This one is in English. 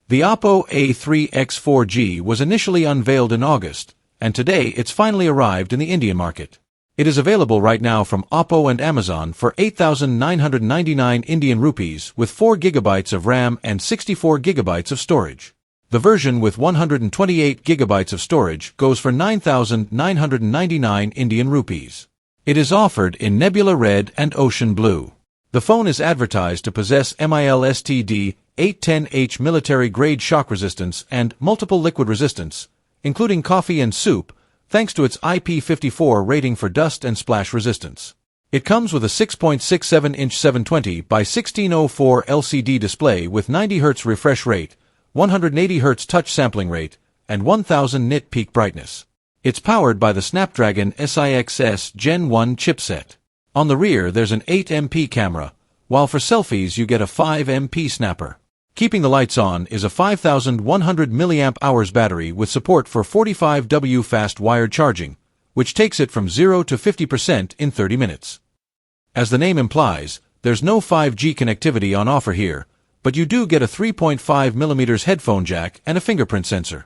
The OPPO A3x 4G was initially unveiled in August, and today it's finally arrived in the Indian market. It is available right now from OPPO and Amazon for 8,999 Indian rupees with 4 GB of RAM and 64 GB of storage. The version with 128 GB of storage goes for 9,999 Indian rupees. It is offered in Nebula Red and Ocean Blue. The phone is advertised to possess MILSTD 810H military-grade shock resistance and multiple liquid resistance, including coffee and soup, thanks to its IP54 rating for dust and splash resistance. It comes with a 6.67-inch 720 by 1604 LCD display with 90 Hz refresh rate, 180 Hz touch sampling rate, and 1000 nit peak brightness. It's powered by the Snapdragon SIXS Gen 1 chipset. On the rear there's an 8MP camera, while for selfies you get a 5MP snapper. Keeping the lights on is a 5100 mAh battery with support for 45W fast wired charging, which takes it from 0 to 50% in 30 minutes. As the name implies, there's no 5G connectivity on offer here, but you do get a 3.5mm headphone jack and a fingerprint sensor.